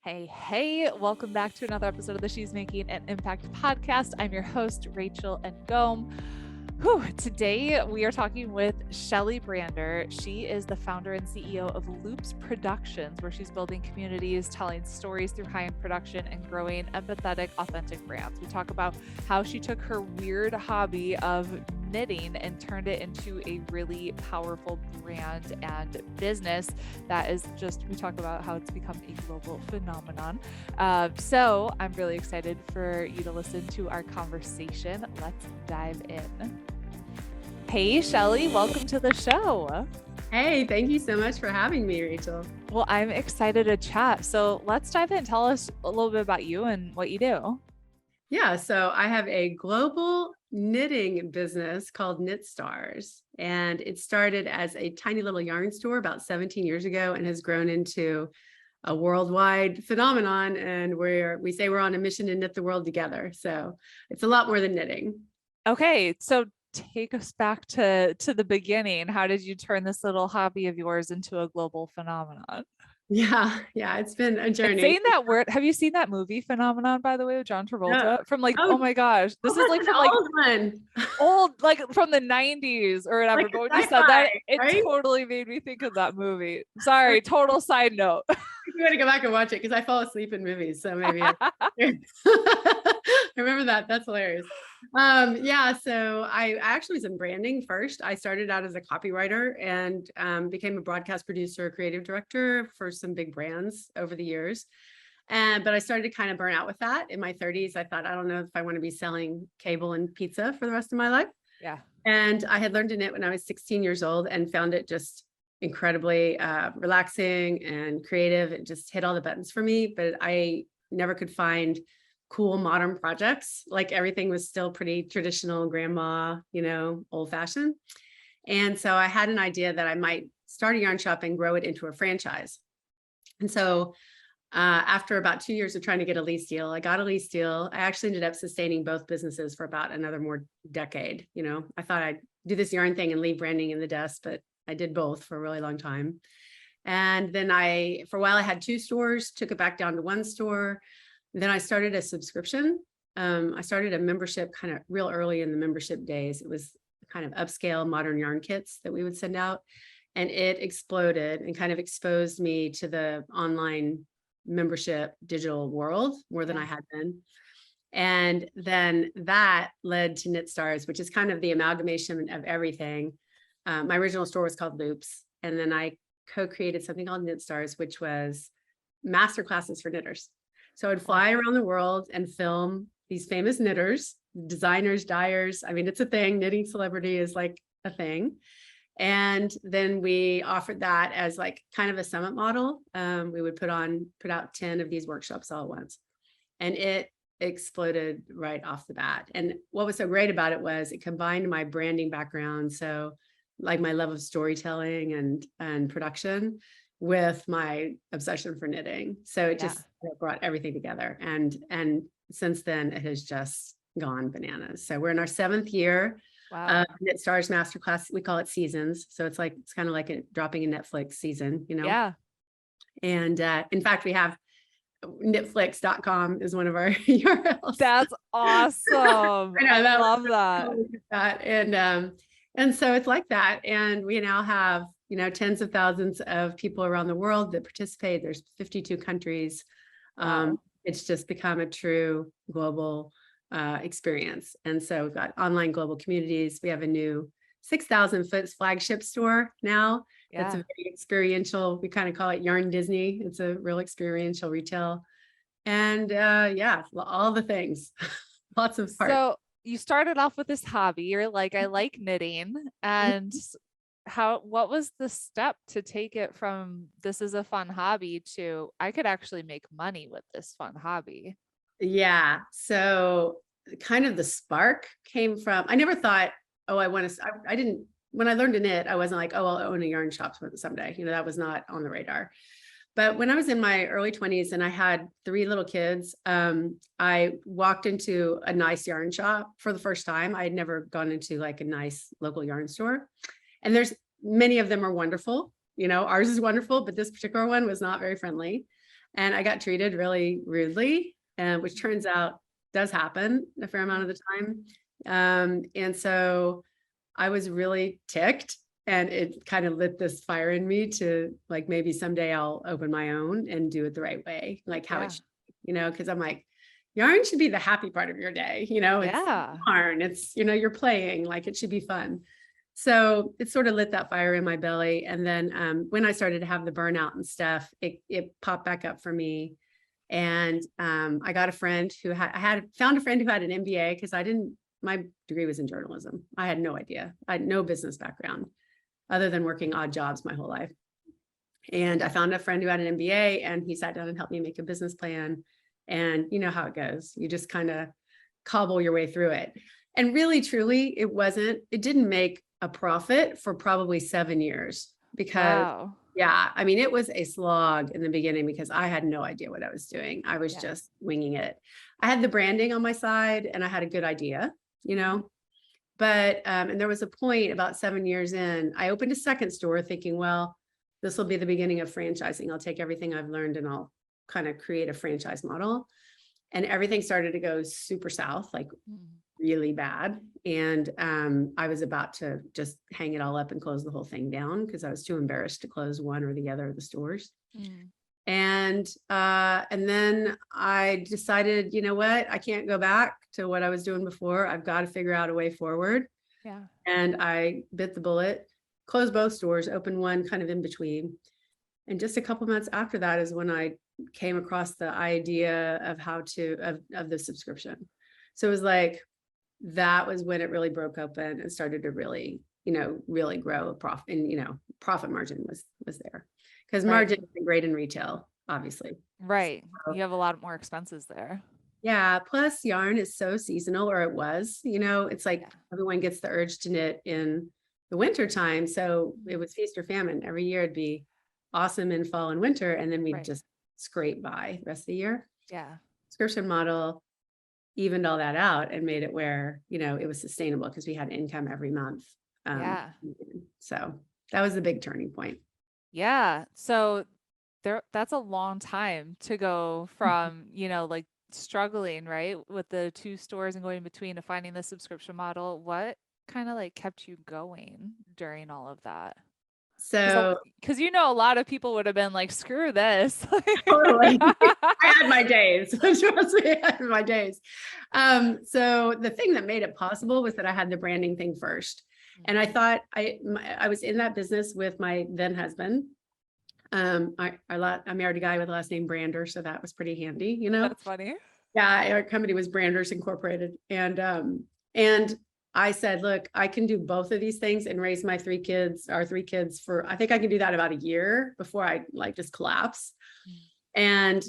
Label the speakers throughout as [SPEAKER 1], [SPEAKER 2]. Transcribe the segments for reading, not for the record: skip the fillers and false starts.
[SPEAKER 1] Hey, welcome back to another episode of the She's Making an Impact podcast. I'm your host, Rachel and Ngom. Today we are talking with Shelley Brander. She is the founder and CEO of Loops Productions, where she's building communities, telling stories through high-end production, and growing empathetic, authentic brands. We talk about how she took her weird hobby of knitting and turned it into a really powerful brand and business that is we talk about how it's become a global phenomenon. So I'm really excited for you to listen to our conversation. Let's dive in. Hey, Shelley, welcome to the show.
[SPEAKER 2] Hey, thank you so much for having me, Rachel.
[SPEAKER 1] Well, I'm excited to chat. So let's dive in. Tell us a little bit about you and what you do.
[SPEAKER 2] Yeah, so I have a global knitting business called Knit Stars, and it started as a tiny little yarn store about 17 years ago and has grown into a worldwide phenomenon. And we say we're on a mission to knit the world together. So it's a lot more than knitting.
[SPEAKER 1] Okay, so take us back to the beginning. How did you turn this little hobby of yours into a global phenomenon?
[SPEAKER 2] Yeah, it's been a journey.
[SPEAKER 1] And saying that word, have you seen that movie Phenomenon, by the way, with John Travolta? From oh my gosh, this is like from old, like from the 90s or whatever. But when you said that, it totally made me think of that movie. Sorry, total side note.
[SPEAKER 2] You want to go back and watch it because I fall asleep in movies, so maybe I remember that. That's hilarious. So I actually was in branding first. I started out as a copywriter and became a broadcast producer, creative director for some big brands over the years. But I started to kind of burn out with that in my 30s. I thought, I don't know if I want to be selling cable and pizza for the rest of my life.
[SPEAKER 1] Yeah.
[SPEAKER 2] And I had learned to knit when I was 16 years old and found it just incredibly relaxing and creative. It just hit all the buttons for me, but I never could find cool modern projects. Like everything was still pretty traditional, grandma, old fashioned. And so I had an idea that I might start a yarn shop and grow it into a franchise. And so after about 2 years of trying to get a lease deal, I got a lease deal. I actually ended up sustaining both businesses for about another more decade. I thought I'd do this yarn thing and leave branding in the dust, but I did both for a really long time. And then for a while, I had 2 stores, took it back down to 1 store. Then I started a subscription. I started a membership kind of real early in the membership days. It was kind of upscale modern yarn kits that we would send out. And it exploded and kind of exposed me to the online membership digital world more than I had been. And then that led to Knit Stars, which is kind of the amalgamation of everything. My original store was called Loops. And then I co-created something called Knit Stars, which was master classes for knitters. So I'd fly around the world and film these famous knitters, designers, dyers. I mean, it's a thing. Knitting celebrity is like a thing. And then we offered that as like kind of a summit model. We would put out 10 of these workshops all at once. And it exploded right off the bat. And what was so great about it was it combined my branding background. So like my love of storytelling and production with my obsession for knitting. So it just brought everything together. And since then it has just gone bananas. So we're in our 7th year.
[SPEAKER 1] Wow.
[SPEAKER 2] Knit Stars Masterclass. We call it seasons. So it's kind of like dropping a Netflix season,
[SPEAKER 1] Yeah.
[SPEAKER 2] And in fact, we have knitflix.com is one of our URLs.
[SPEAKER 1] That's awesome. I love that.
[SPEAKER 2] And so it's like that. And we now have, tens of thousands of people around the world that participate. There's 52 countries.
[SPEAKER 1] Wow.
[SPEAKER 2] It's just become a true global experience. And so we've got online global communities. We have a new 6,000 foot flagship store now.
[SPEAKER 1] Yeah.
[SPEAKER 2] It's a very experiential, we kind of call it Yarn Disney. It's a real experiential retail. And all the things, lots of parts.
[SPEAKER 1] So you started off with this hobby. You're like, I like knitting. And what was the step to take it from this is a fun hobby to I could actually make money with this fun hobby?
[SPEAKER 2] Yeah. So kind of the spark came from, I never thought, I didn't, when I learned to knit, I wasn't like, oh, I'll own a yarn shop someday. That was not on the radar. But when I was in my early 20s and I had 3 little kids, I walked into a nice yarn shop for the first time. I had never gone into like a nice local yarn store. And many of them are wonderful. Ours is wonderful, but this particular one was not very friendly. and I got treated really rudely, and which turns out does happen a fair amount of the time. And so I was really ticked, and it kind of lit this fire in me to like, maybe someday I'll open my own and do it the right way, like how
[SPEAKER 1] Yeah.
[SPEAKER 2] it should, because I'm like, yarn should be the happy part of your day. It's
[SPEAKER 1] Yeah.
[SPEAKER 2] yarn, it's, you're playing, like it should be fun. So it sort of lit that fire in my belly. And then when I started to have the burnout and stuff, it popped back up for me. And I got a friend who found a friend who had an MBA, because my degree was in journalism. I had no idea. I had no business background other than working odd jobs my whole life. And I found a friend who had an MBA, and he sat down and helped me make a business plan. And you know how it goes. You just kind of cobble your way through it. And really, truly, it didn't make a profit for probably 7 years, because
[SPEAKER 1] Wow.
[SPEAKER 2] yeah, I mean, it was a slog in the beginning because I had no idea what I was doing. I was just winging it. I had the branding on my side and I had a good idea, but, and there was a point about 7 years in, I opened a second store thinking, well, this will be the beginning of franchising. I'll take everything I've learned and I'll kind of create a franchise model. And everything started to go super south, like really bad. And I was about to just hang it all up and close the whole thing down, because I was too embarrassed to close one or the other of the stores. And then I decided, you know what, I can't go back to what I was doing before. I've got to figure out a way forward.
[SPEAKER 1] Yeah.
[SPEAKER 2] And I bit the bullet, closed both stores, opened one kind of in between. And just a couple months after that is when I came across the idea of of the subscription. So it was like, that was when it really broke open and started to really, really grow a profit. And, profit margin was there, because margin isn't great in retail, obviously.
[SPEAKER 1] Right.
[SPEAKER 2] So,
[SPEAKER 1] You have a lot more expenses there.
[SPEAKER 2] yeah. Plus yarn is so seasonal, or it was, it's like everyone gets the urge to knit in the winter time. So it was feast or famine. Every year it'd be awesome in fall and winter. And then we'd just scrape by the rest of the year.
[SPEAKER 1] Yeah.
[SPEAKER 2] Subscription model evened all that out and made it where, it was sustainable, because we had income every month. So that was the big turning point.
[SPEAKER 1] Yeah. So that's a long time to go from, like struggling, right, with the 2 stores and going in between to finding the subscription model. What kind of like kept you going during all of that?
[SPEAKER 2] So,
[SPEAKER 1] because a lot of people would have been like, screw this.
[SPEAKER 2] totally. I had my days. Trust me, I had my days. So the thing that made it possible was that I had the branding thing first. And I thought I was in that business with my then husband. I married a guy with the last name Brander, so that was pretty handy,
[SPEAKER 1] That's funny.
[SPEAKER 2] Yeah, our company was Branders Incorporated. And I said, look, I can do both of these things and raise our 3 kids for, I think I can do that about a year before I just collapse. And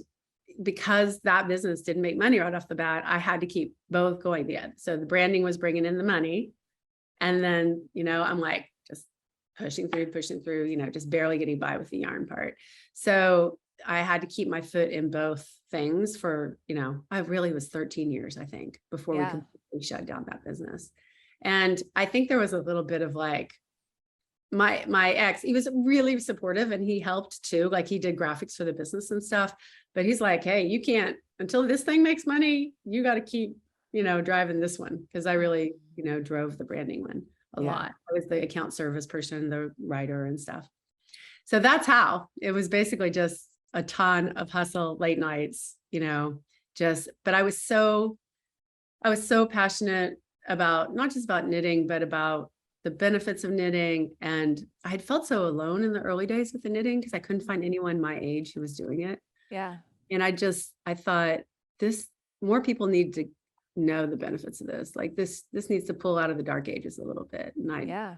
[SPEAKER 2] because that business didn't make money right off the bat, I had to keep both going then. So the branding was bringing in the money. And then, I'm like just pushing through, just barely getting by with the yarn part. So I had to keep my foot in both things for, I really was 13 years, I think, before we completely shut down that business. And I think there was a little bit of like, my ex, he was really supportive and he helped too. Like he did graphics for the business and stuff, but he's like, hey, you can't, until this thing makes money, you got to keep, driving this one. Cause I really, drove the branding one a lot. I was the account service person, the writer and stuff. So that's how it was, basically just a ton of hustle, late nights, but I was so passionate about, not just about knitting, but about the benefits of knitting. And I had felt so alone in the early days with the knitting because I couldn't find anyone my age who was doing it.
[SPEAKER 1] Yeah.
[SPEAKER 2] And I thought more people need to know the benefits of this. Like this needs to pull out of the dark ages a little bit. And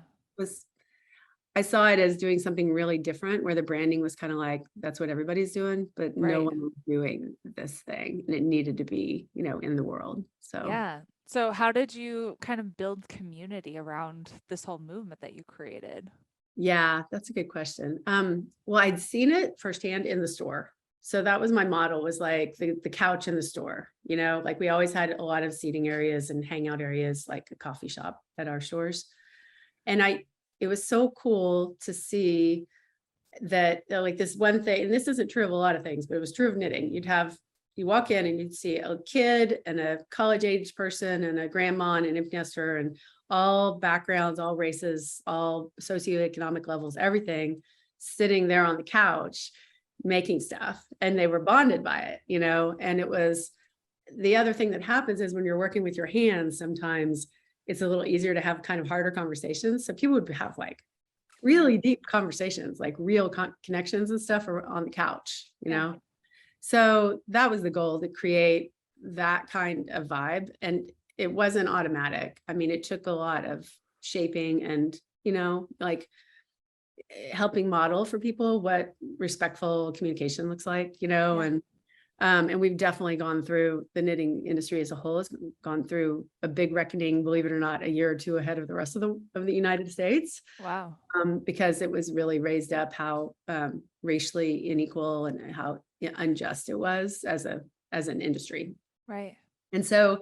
[SPEAKER 2] I saw it as doing something really different, where the branding was kind of like, that's what everybody's doing, but no one was doing this thing, and it needed to be, in the world. So
[SPEAKER 1] yeah. So how did you kind of build community around this whole movement that you created?
[SPEAKER 2] Yeah, that's a good question. Well, I'd seen it firsthand in the store. So that was my model, was like the couch in the store, like we always had a lot of seating areas and hangout areas, like a coffee shop at our stores. And it was so cool to see that like this one thing, and this isn't true of a lot of things, but it was true of knitting. You walk in and you'd see a kid and a college age person and a grandma and an empty nester and all backgrounds, all races, all socioeconomic levels, everything sitting there on the couch making stuff, and they were bonded by it, and it was the other thing that happens is when you're working with your hands, sometimes it's a little easier to have kind of harder conversations. So people would have like really deep conversations, like real connections and stuff on the couch, So that was the goal, to create that kind of vibe. And it wasn't automatic. I mean, it took a lot of shaping and, like helping model for people what respectful communication looks like, and we've definitely gone through, the knitting industry as a whole has gone through a big reckoning, believe it or not, a year or two ahead of the rest of the United States.
[SPEAKER 1] Wow.
[SPEAKER 2] Because it was really raised up how racially unequal and how unjust it was as an industry.
[SPEAKER 1] Right.
[SPEAKER 2] And so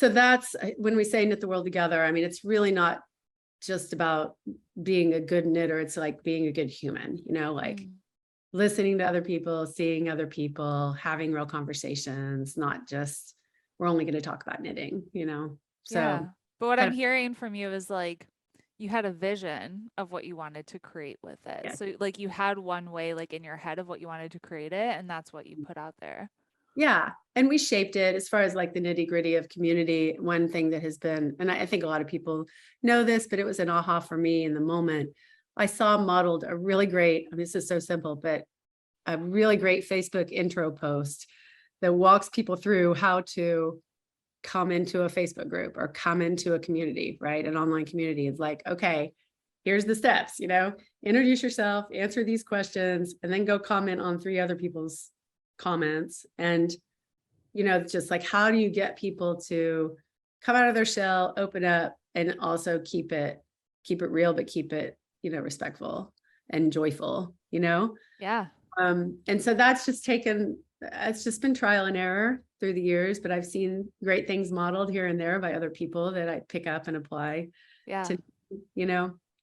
[SPEAKER 2] that's when we say knit the world together. I mean, it's really not just about being a good knitter. It's like being a good human, like listening to other people, seeing other people, having real conversations, not just, we're only going to talk about knitting, So,
[SPEAKER 1] yeah. But what I'm hearing from you is like, you had a vision of what you wanted to create with it.
[SPEAKER 2] Yeah.
[SPEAKER 1] So like you had one way like in your head of what you wanted to create it, and that's what you put out there.
[SPEAKER 2] Yeah. And we shaped it as far as like the nitty gritty of community. One thing that has been, and I think a lot of people know this, but it was an aha for me in the moment. I saw modeled a really great, I mean, this is so simple, but a really great Facebook intro post that walks people through how to come into a Facebook group or come into a community, right? An online community. Is like, okay, here's the steps, introduce yourself, answer these questions, and then go comment on 3 other people's comments. And, just like, how do you get people to come out of their shell, open up, and also keep it real, but keep it, respectful and joyful,
[SPEAKER 1] Yeah.
[SPEAKER 2] And so that's just it's just been trial and error through the years, but I've seen great things modeled here and there by other people that I pick up and apply to,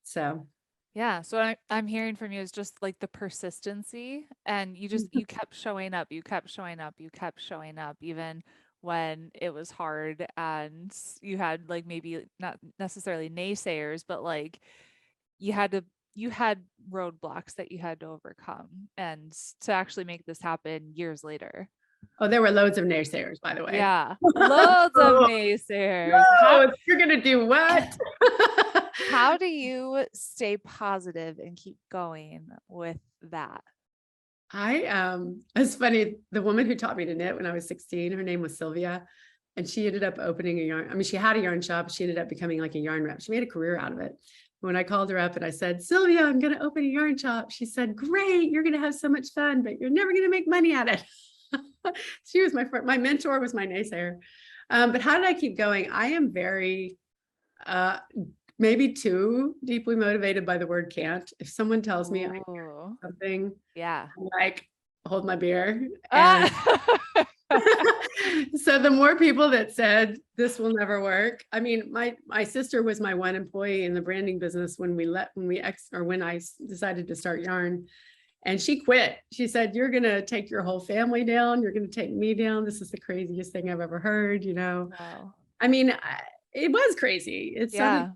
[SPEAKER 2] so.
[SPEAKER 1] Yeah. So what I'm hearing from you is just like the persistency, and you kept showing up, you kept showing up, you kept showing up, even when it was hard and you had like maybe not necessarily naysayers, but like you had roadblocks that you had to overcome and to actually make this happen years later.
[SPEAKER 2] Oh, there were loads of naysayers, by the way.
[SPEAKER 1] Yeah. Loads of naysayers.
[SPEAKER 2] No, you're going to do what?
[SPEAKER 1] How do you stay positive and keep going with that?
[SPEAKER 2] It's funny. The woman who taught me to knit when I was 16, her name was Sylvia, and she ended up opening a yarn. I mean, she had a yarn shop. She ended up becoming like a yarn rep. She made a career out of it. When I called her up and I said, Sylvia, I'm going to open a yarn shop, she said, great, you're going to have so much fun, but you're never going to make money at it. She was my mentor, was my naysayer. But how did I keep going? I am very, maybe too deeply motivated by the word can't. If someone tells me I can't something,
[SPEAKER 1] yeah,
[SPEAKER 2] I'm like, hold my beer. And so the more people that said this will never work. I mean, my sister was my one employee in the branding business when I decided to start yarn, and she quit. She said, you're going to take your whole family down. You're going to take me down. This is the craziest thing I've ever heard,
[SPEAKER 1] Wow.
[SPEAKER 2] I mean, it was crazy. It sounded,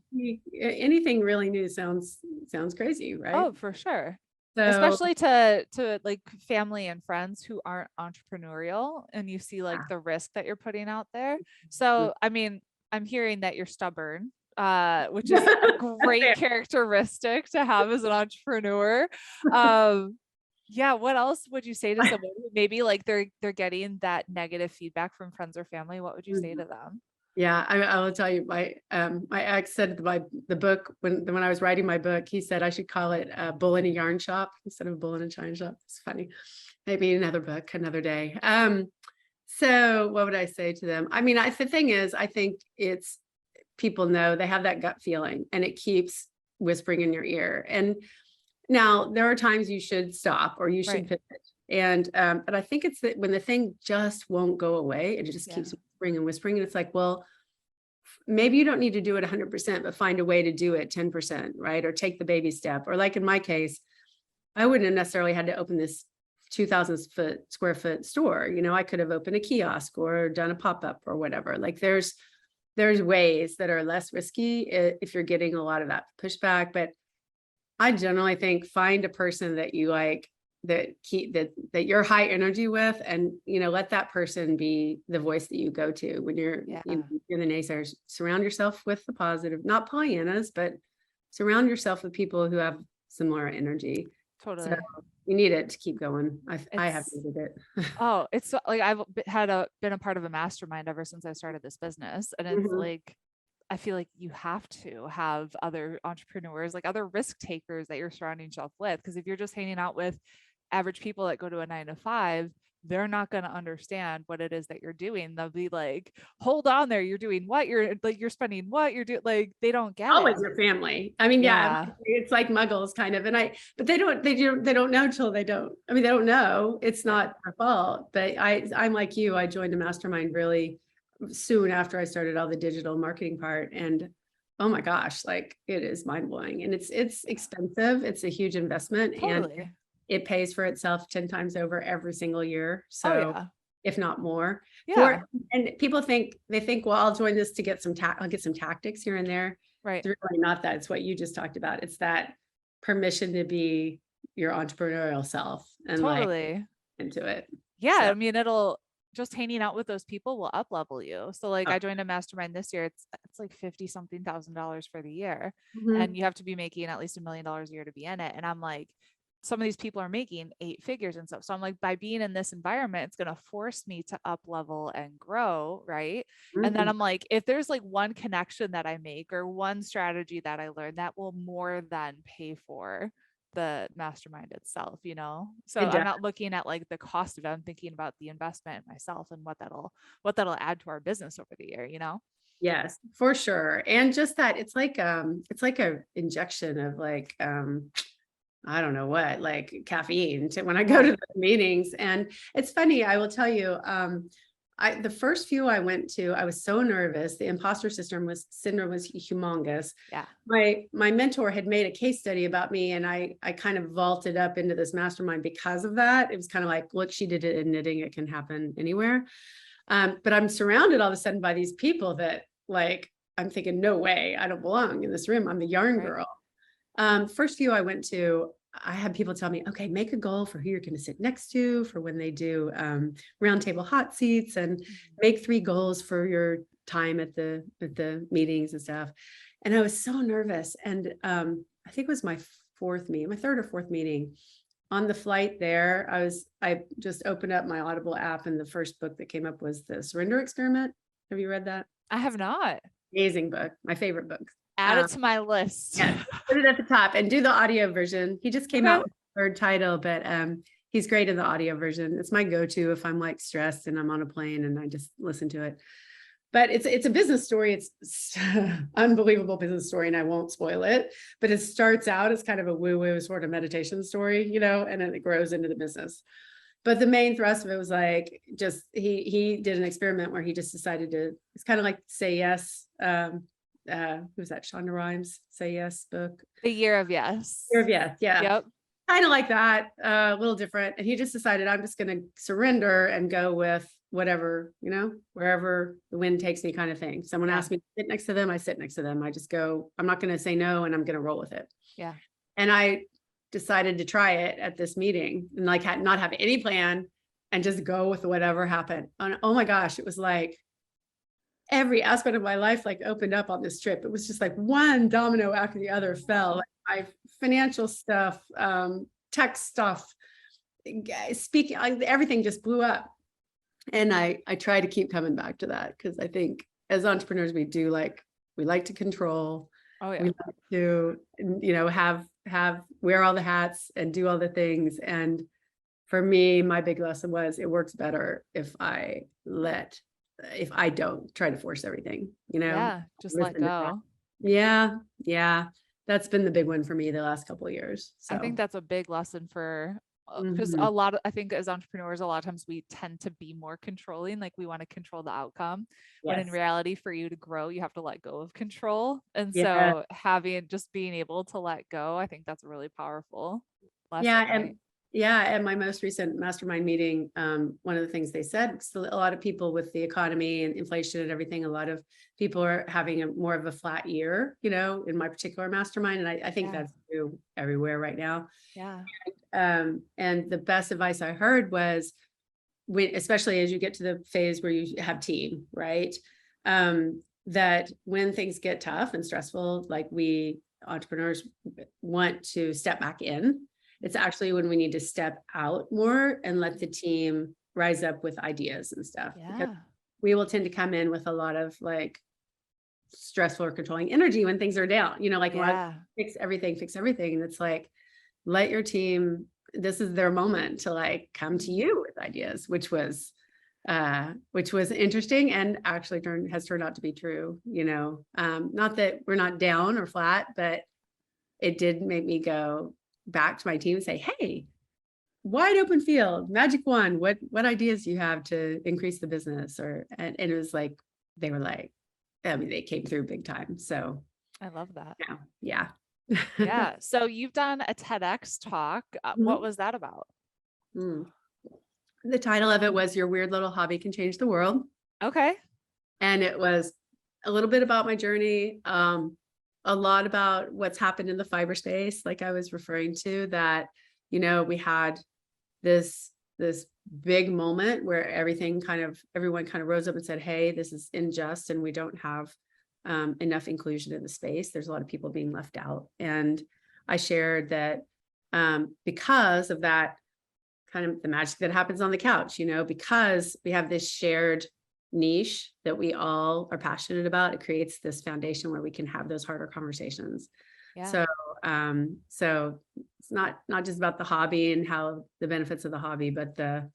[SPEAKER 2] anything really new sounds crazy, right?
[SPEAKER 1] Oh, for sure.
[SPEAKER 2] So,
[SPEAKER 1] especially to like family and friends who aren't entrepreneurial, and you see like the risk that you're putting out there. So, I mean, I'm hearing that you're stubborn, which is a great characteristic to have as an entrepreneur. Yeah. What else would you say to someone who maybe like they're getting that negative feedback from friends or family? What would you say to them?
[SPEAKER 2] Yeah, I will tell you, my ex said the book, when I was writing my book, he said I should call it Bull in a Yarn Shop instead of Bull in a China Shop. It's funny. Maybe another book, another day. So what would I say to them? I mean, the thing is, I think it's, people know, they have that gut feeling and it keeps whispering in your ear. And now there are times you should stop or you should pivot. And, but I think it's that when the thing just won't go away, and it just keeps whispering and whispering. And it's like, well, maybe you don't need to do it 100%, but find a way to do it 10%, right? Or take the baby step. Or like in my case, I wouldn't have necessarily had to open this 2,000 square foot store. I could have opened a kiosk or done a pop-up or whatever. Like there's ways that are less risky if you're getting a lot of that pushback. But I generally think find a person that you like, that you're high energy with, and let that person be the voice that you go to when you're you're the naysayers. Surround yourself with the positive, not Pollyannas, but surround yourself with people who have similar energy.
[SPEAKER 1] Totally.
[SPEAKER 2] So you need it to keep going. I have needed it.
[SPEAKER 1] Oh, it's like I've been a part of a mastermind ever since I started this business, and it's like I feel like you have to have other entrepreneurs, like other risk takers that you're surrounding yourself with. Because if you're just hanging out with average people that go to a 9 to 5, they're not going to understand what it is that you're doing. They'll be like, hold on there. You're doing what? You're spending what you're doing. Like, they don't get
[SPEAKER 2] Always
[SPEAKER 1] it.
[SPEAKER 2] your family. I mean, yeah, it's like muggles kind of. But they don't know till they don't. I mean, they don't know. It's not their fault. But I'm like you. I joined a mastermind really soon after I started all the digital marketing part. And oh my gosh, like it is mind blowing. And it's expensive. It's a huge investment.
[SPEAKER 1] Totally.
[SPEAKER 2] And it pays for itself 10 times over every single year. So if not more. And people think, well, I'll join this to get I'll get some tactics here and there.
[SPEAKER 1] Right.
[SPEAKER 2] It's really not that. It's what you just talked about. It's that permission to be your entrepreneurial self and like into it.
[SPEAKER 1] Yeah. So. I mean, it'll just hanging out with those people will up level you. So like I joined a mastermind this year. It's like $50,000 for the year. And you have to be making at least $1 million a year to be in it. And I'm like, some of these people are making 8 figures and stuff. So I'm like, by being in this environment, it's going to force me to up level and grow. Right. And then I'm like, if there's like one connection that I make or one strategy that I learned, that will more than pay for the mastermind itself, So I'm not looking at like the cost of it. I'm thinking about the investment in myself and what that'll add to our business over the year,
[SPEAKER 2] Yes, for sure. And just that it's like a injection of like, I don't know what, like caffeine when I go to the meetings. And it's funny, I will tell you, the first few I went to, I was so nervous. The imposter syndrome was humongous.
[SPEAKER 1] Yeah.
[SPEAKER 2] My mentor had made a case study about me, and I kind of vaulted up into this mastermind because of that. It was kind of like, look, she did it in knitting. It can happen anywhere. But I'm surrounded all of a sudden by these people that like, I'm thinking, no way, I don't belong in this room. I'm the yarn girl. First few I went to, I had people tell me, okay, make a goal for who you're going to sit next to for when they do roundtable hot seats, and make 3 goals for your time at the meetings and stuff. And I was so nervous. And I think it was my third or fourth meeting. On the flight there, I just opened up my Audible app, and the first book that came up was The Surrender Experiment. Have you read that?
[SPEAKER 1] I have not.
[SPEAKER 2] Amazing book. My favorite book.
[SPEAKER 1] Add it to my list.
[SPEAKER 2] Yeah, put it at the top and do the audio version. He just came out with a third title, but he's great in the audio version. It's my go-to if I'm like stressed and I'm on a plane and I just listen to it. But it's a business story. It's unbelievable business story, and I won't spoil it. But it starts out as kind of a woo-woo sort of meditation story, and then it grows into the business. But the main thrust of it was like, just he did an experiment where he just decided to. It's kind of like Say Yes. Who's that? Shonda Rhimes' Say Yes book.
[SPEAKER 1] The Year of Yes.
[SPEAKER 2] Year of Yes. Yeah.
[SPEAKER 1] Yep.
[SPEAKER 2] Kind of like that, a little different. And he just decided, I'm just going to surrender and go with whatever, wherever the wind takes me kind of thing. Someone asked me to sit next to them, I sit next to them. I just go, I'm not going to say no, and I'm going to roll with it.
[SPEAKER 1] Yeah.
[SPEAKER 2] And I decided to try it at this meeting and like not have any plan and just go with whatever happened. And oh my gosh, it was like every aspect of my life like opened up on this trip. It was just like one domino after the other fell. Like my financial stuff, tech stuff, speaking, everything just blew up. And I try to keep coming back to that, because I think as entrepreneurs, we like to control.
[SPEAKER 1] Oh yeah.
[SPEAKER 2] We like to, wear all the hats and do all the things. And for me, my big lesson was it works better if I don't try to force everything,
[SPEAKER 1] Yeah, just let go.
[SPEAKER 2] Yeah. That's been the big one for me the last couple of years. So
[SPEAKER 1] I think that's a big lesson for, because I think as entrepreneurs, a lot of times we tend to be more controlling. Like we want to control the outcome, when in reality, for you to grow, you have to let go of control. And so being able to let go, I think that's really powerful.
[SPEAKER 2] Yeah.
[SPEAKER 1] lesson,
[SPEAKER 2] And
[SPEAKER 1] right?
[SPEAKER 2] yeah. And my most recent mastermind meeting, one of the things they said, 'cause a lot of people with the economy and inflation and everything, a lot of people are having more of a flat year, in my particular mastermind. And I think
[SPEAKER 1] Yeah.
[SPEAKER 2] that's true everywhere right now.
[SPEAKER 1] Yeah.
[SPEAKER 2] And the best advice I heard was, especially as you get to the phase where you have team, right? That when things get tough and stressful, like we entrepreneurs want to step back in, it's actually when we need to step out more and let the team rise up with ideas and stuff. Because
[SPEAKER 1] Yeah.
[SPEAKER 2] we will tend to come in with a lot of like stressful or controlling energy when things are down, like
[SPEAKER 1] Yeah.
[SPEAKER 2] fix everything. And it's like, let your team, this is their moment to like come to you with ideas, which was interesting and actually has turned out to be true. Not that we're not down or flat, but it did make me go back to my team and say, hey, wide open field, magic wand, what ideas do you have to increase the business? And it was like, they were like, I mean, they came through big time. So
[SPEAKER 1] I love that.
[SPEAKER 2] yeah.
[SPEAKER 1] Yeah. So you've done a TEDx talk. What was that about?
[SPEAKER 2] Mm. The title of it was Your Weird Little Hobby Can Change the World.
[SPEAKER 1] Okay.
[SPEAKER 2] And it was a little bit about my journey, a lot about what's happened in the fiber space, like I was referring to, that, we had this big moment where everyone kind of rose up and said, hey, this is unjust and we don't have enough inclusion in the space. There's a lot of people being left out. And I shared that because of that, kind of the magic that happens on the couch, because we have this shared niche that we all are passionate about, it creates this foundation where we can have those harder conversations.
[SPEAKER 1] Yeah.
[SPEAKER 2] So it's not just about the hobby and how the benefits of the hobby, but the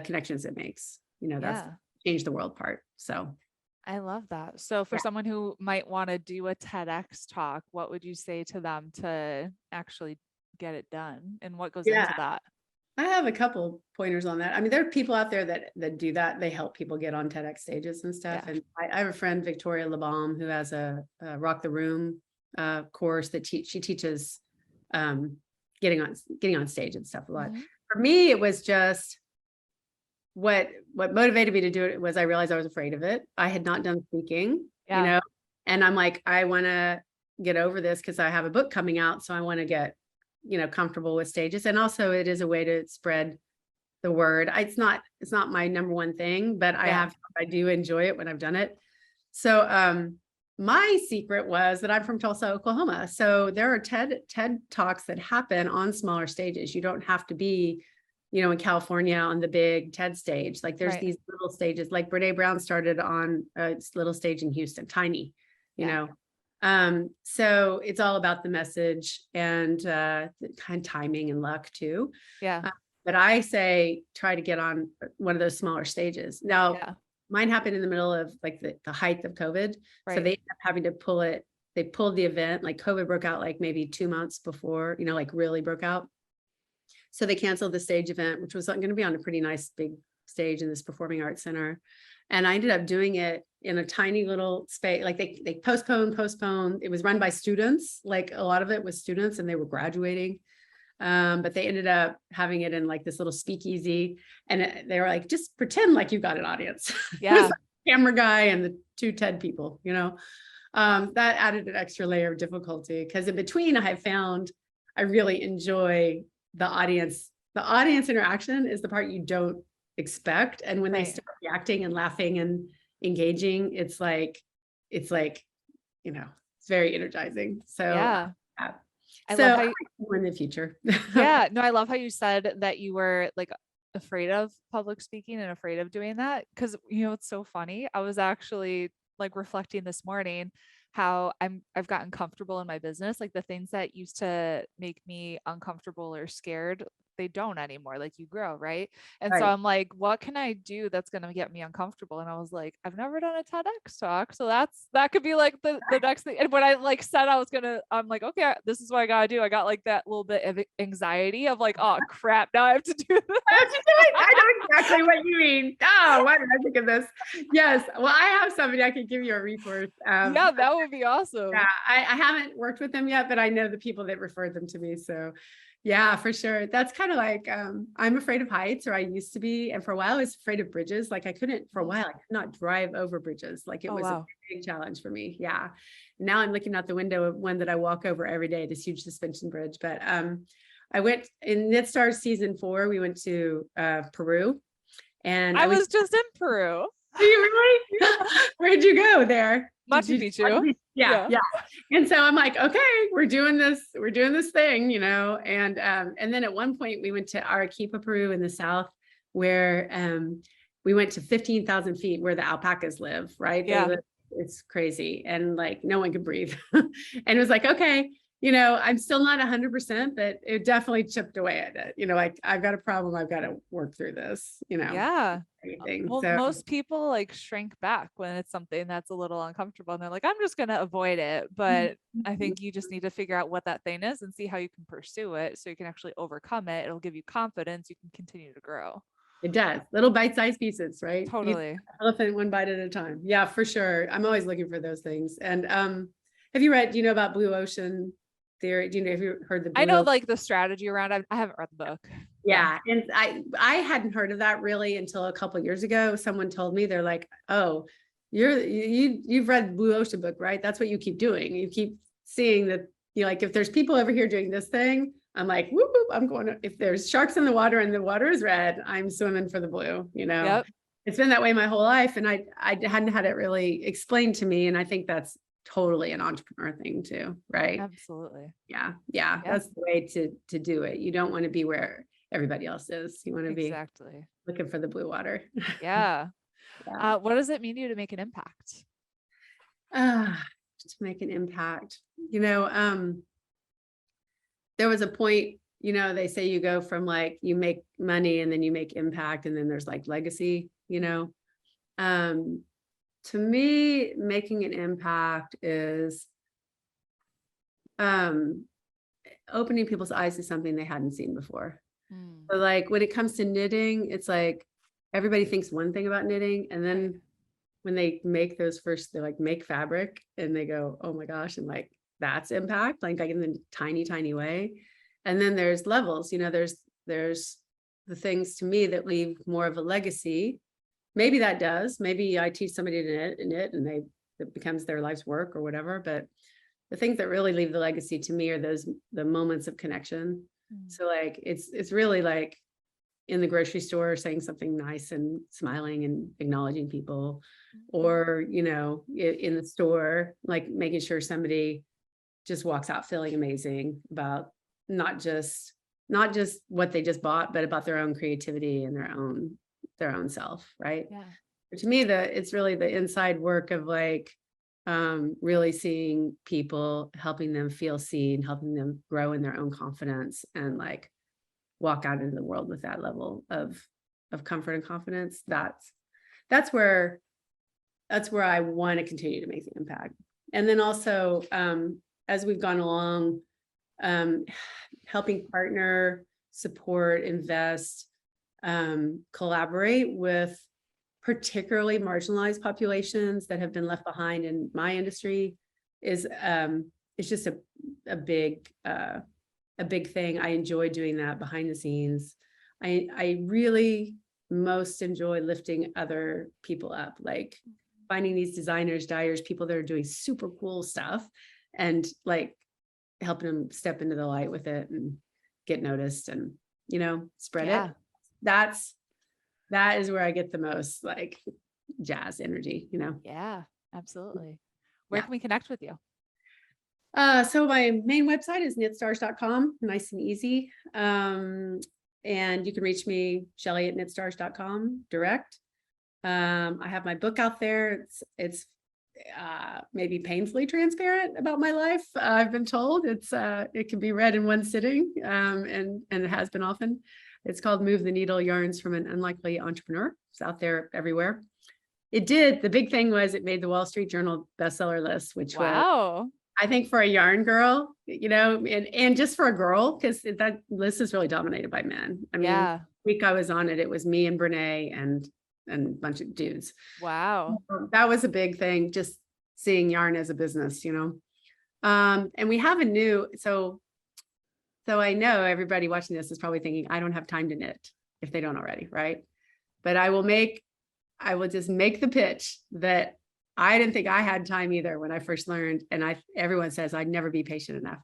[SPEAKER 2] connections it makes, that's change the world part. So
[SPEAKER 1] I love that. So for someone who might want to do a TEDx talk, what would you say to them to actually get it done? And what goes into that?
[SPEAKER 2] I have a couple pointers on that. I mean, there are people out there that do that. They help people get on TEDx stages and stuff.
[SPEAKER 1] Yeah.
[SPEAKER 2] And I have a friend, Victoria LeBaum, who has a Rock the Room course that she teaches getting on stage and stuff a lot. For me, it was just what motivated me to do it was I realized I was afraid of it. I had not done speaking, and I'm like, I want to get over this because I have a book coming out. So I want to get comfortable with stages. And also it is a way to spread the word. It's not my number one thing, but I do enjoy it when I've done it. So, my secret was that I'm from Tulsa, Oklahoma. So there are TED Talks that happen on smaller stages. You don't have to be, in California on the big TED stage. Like there's these little stages, like Brene Brown started on a little stage in Houston, tiny, so it's all about the message and the kind of timing and luck too. But I say, try to get on one of those smaller stages. Now, mine happened in the middle of like the height of COVID. So they ended up having to pull it. They pulled the event, like COVID broke out like maybe 2 months before, like really broke out. So they canceled the stage event, which was going to be on a pretty nice big stage in this performing arts center. And I ended up doing it in a tiny little space. Like they postponed. It was run by students. Like a lot of it was students and they were graduating. But they ended up having it in like this little speakeasy. And they were like, just pretend like you got an audience.
[SPEAKER 1] Yeah.
[SPEAKER 2] It was like the camera guy and the 2 TED people, that added an extra layer of difficulty. Because in between, I have found I really enjoy the audience. The audience interaction is the part you don't expect. And when they start reacting and laughing and engaging, it's it's very energizing. So
[SPEAKER 1] I love how
[SPEAKER 2] we're in the future.
[SPEAKER 1] No, I love how you said that you were like afraid of public speaking and afraid of doing that. Cause it's so funny. I was actually like reflecting this morning how I've gotten comfortable in my business. Like the things that used to make me uncomfortable or scared, they don't anymore. Like you grow, right? And so I'm like, what can I do that's going to get me uncomfortable? And I was like, I've never done a TEDx talk. So that could be like the next thing. And when I like said I'm like, okay, this is what I gotta do. I got like that little bit of anxiety of like, oh crap, now I have to do this.
[SPEAKER 2] I know exactly what you mean. Oh, why did I think of this? Yes. Well, I have somebody I could give you a resource.
[SPEAKER 1] That would be awesome.
[SPEAKER 2] Yeah, I haven't worked with them yet, but I know the people that referred them to me. So Yeah, for sure. That's kind of like, I'm afraid of heights, or I used to be. And for a while, I was afraid of bridges. Like for a while, I could not drive over bridges. Like it
[SPEAKER 1] Oh,
[SPEAKER 2] was a
[SPEAKER 1] wow.
[SPEAKER 2] big challenge for me. Yeah. Now I'm looking out the window of one that I walk over every day, this huge suspension bridge. But I went in Knitstar season 4, we went to Peru, and
[SPEAKER 1] I was just in Peru.
[SPEAKER 2] do you really? Where'd you go there? Did
[SPEAKER 1] Machu
[SPEAKER 2] you?
[SPEAKER 1] Picchu.
[SPEAKER 2] Yeah,
[SPEAKER 1] Yeah.
[SPEAKER 2] yeah. And so I'm like, okay, we're doing this thing, and then at one point we went to Arequipa, Peru in the south, where we went to 15,000 feet where the alpacas live, right?
[SPEAKER 1] Yeah.
[SPEAKER 2] It's crazy. And like no one could breathe. And it was like, okay, I'm still not 100%, but it definitely chipped away at it. Like I've got a problem, I've got to work through this,
[SPEAKER 1] Yeah.
[SPEAKER 2] everything.
[SPEAKER 1] Well,
[SPEAKER 2] So
[SPEAKER 1] most people like shrink back when it's something that's a little uncomfortable and they're like, I'm just going to avoid it. But I think you just need to figure out what that thing is and see how you can pursue it so you can actually overcome it. It'll give you confidence. You can continue to grow.
[SPEAKER 2] it does. Little bite-sized pieces, right? Eat
[SPEAKER 1] Totally.
[SPEAKER 2] elephant one bite at a time. Yeah, for sure. I'm always looking for those things. And have you read, do you know about blue ocean theory? Have you heard the
[SPEAKER 1] I
[SPEAKER 2] blue
[SPEAKER 1] know
[SPEAKER 2] ocean?
[SPEAKER 1] like the strategy around it. I haven't read the book.
[SPEAKER 2] Yeah. And I hadn't heard of that really until a couple of years ago. Someone told me, they're like, oh, you've read Blue Ocean book, right? That's what you keep doing. You keep seeing that, like if there's people over here doing this thing, I'm like, whoop, whoop, I'm going to, if there's sharks in the water and the water is red, I'm swimming for the blue,
[SPEAKER 1] Yep.
[SPEAKER 2] It's been that way my whole life. And I hadn't had it really explained to me. And I think that's totally an entrepreneur thing too, right?
[SPEAKER 1] Absolutely.
[SPEAKER 2] Yeah.
[SPEAKER 1] Yeah.
[SPEAKER 2] That's the way to do it. You don't want to be where everybody else is. You want to be
[SPEAKER 1] Exactly.
[SPEAKER 2] looking for the blue water.
[SPEAKER 1] Yeah.
[SPEAKER 2] Yeah.
[SPEAKER 1] What does it mean to you to make an impact?
[SPEAKER 2] To make an impact. There was a point, they say you go from like you make money and then you make impact and then there's like legacy, to me, making an impact is opening people's eyes to something they hadn't seen before. So like when it comes to knitting, it's like everybody thinks one thing about knitting, and then when they make they like make fabric and they go, oh my gosh, and like that's impact, like in the tiny way. And then there's levels, there's the things to me that leave more of a legacy. Maybe that does. Maybe I teach somebody to knit and it becomes their life's work or whatever. But the things that really leave the legacy to me are the moments of connection. So like it's really like in the grocery store saying something nice and smiling and acknowledging people, or in the store, like making sure somebody just walks out feeling amazing about not just what they just bought, but about their own creativity and their own self, right?
[SPEAKER 1] Yeah.
[SPEAKER 2] But to me, it's really the inside work of like really seeing people, helping them feel seen, helping them grow in their own confidence, and like walk out into the world with that level of comfort and confidence. That's where I want to continue to make the impact. And then also, as we've gone along, helping partner, support, invest, collaborate with particularly marginalized populations that have been left behind in my industry is it's just a big thing. I enjoy doing that behind the scenes. I really most enjoy lifting other people up, like finding these designers, dyers, people that are doing super cool stuff, and like helping them step into the light with it and get noticed and spread it. That is where I get the most like jazz energy,
[SPEAKER 1] Yeah, absolutely. Where
[SPEAKER 2] Yeah.
[SPEAKER 1] can we connect with you?
[SPEAKER 2] So my main website is knitstars.com, nice and easy. And you can reach me, Shelley at knitstars.com direct. I have my book out there. It's maybe painfully transparent about my life. I've been told it can be read in one sitting, and it has been often. It's called Move the Needle: Yarns from an Unlikely Entrepreneur. It's out there everywhere. The big thing was it made the Wall Street Journal bestseller list, which was, I think, for a yarn girl, and just for a girl, because that list is really dominated by men. I mean, the week I was on it, it was me and Brene and a bunch of dudes.
[SPEAKER 1] Wow.
[SPEAKER 2] That was a big thing, just seeing yarn as a business, and we have so So I know everybody watching this is probably thinking, I don't have time to knit if they don't already, right? But I will just make the pitch that I didn't think I had time either when I first learned. And everyone says I'd never be patient enough.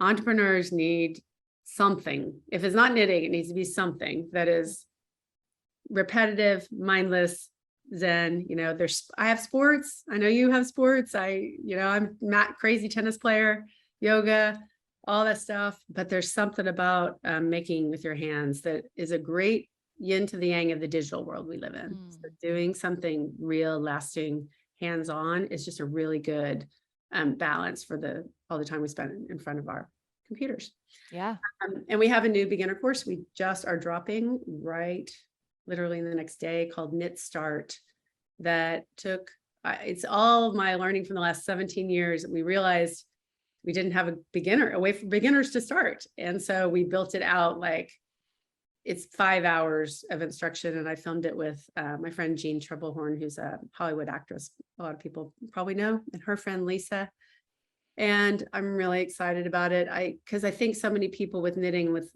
[SPEAKER 2] Entrepreneurs need something. If it's not knitting, it needs to be something that is repetitive, mindless, zen. I have sports. I know you have sports. I'm not crazy tennis player, yoga, all that stuff. But there's something about making with your hands that is a great yin to the yang of the digital world we live in. So doing something real, lasting, hands-on is just a really good balance for all the time we spend in front of our computers.
[SPEAKER 1] Yeah.
[SPEAKER 2] And we have a new beginner course we just are dropping literally the next day, called Knit Start, that it's all my learning from the last 17 years. We realized we didn't have a way for beginners to start. And so we built it out it's 5 hours of instruction. And I filmed it with my friend Jean Troublehorn, who's a Hollywood actress. A lot of people probably know, and her friend Lisa. And I'm really excited about it. Because I think so many people with knitting, with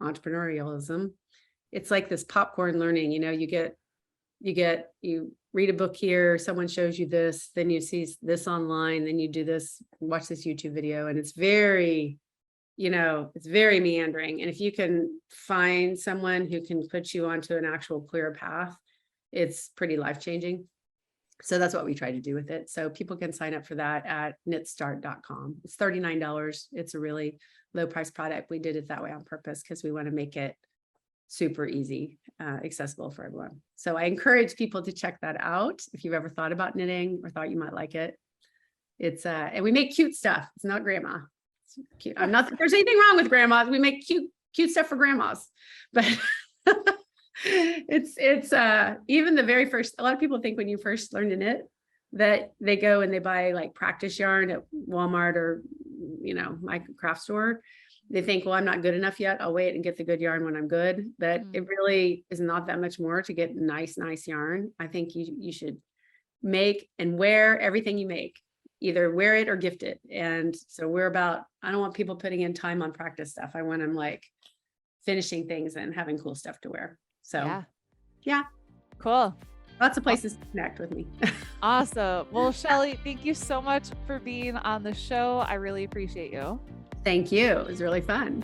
[SPEAKER 2] entrepreneurialism, it's like this popcorn learning. You read a book here, someone shows you this, then you see this online, then you do this, watch this YouTube video, and it's very meandering. And if you can find someone who can put you onto an actual clear path, it's pretty life-changing. So that's what we try to do with it. So people can sign up for that at knitstart.com. It's $39. It's a really low price product. We did it that way on purpose because we want to make it super easy, accessible for everyone. So I encourage people to check that out if you've ever thought about knitting or thought you might like it. And we make cute stuff. It's not grandma. It's cute. I'm not that there's anything wrong with grandmas. We make cute stuff for grandmas, but it's even the very first, a lot of people think when you first learn to knit that they go and they buy like practice yarn at Walmart or, my craft store. They think, well, I'm not good enough yet. I'll wait and get the good yarn when I'm good. But it really is not that much more to get nice yarn. I think you should make and wear everything you make, either wear it or gift it. And so I don't want people putting in time on practice stuff. I want them finishing things and having cool stuff to wear. So yeah.
[SPEAKER 1] Cool.
[SPEAKER 2] Lots of places to connect with me.
[SPEAKER 1] Awesome. Well, Shelley, thank you so much for being on the show. I really appreciate you.
[SPEAKER 2] Thank you. It was really fun.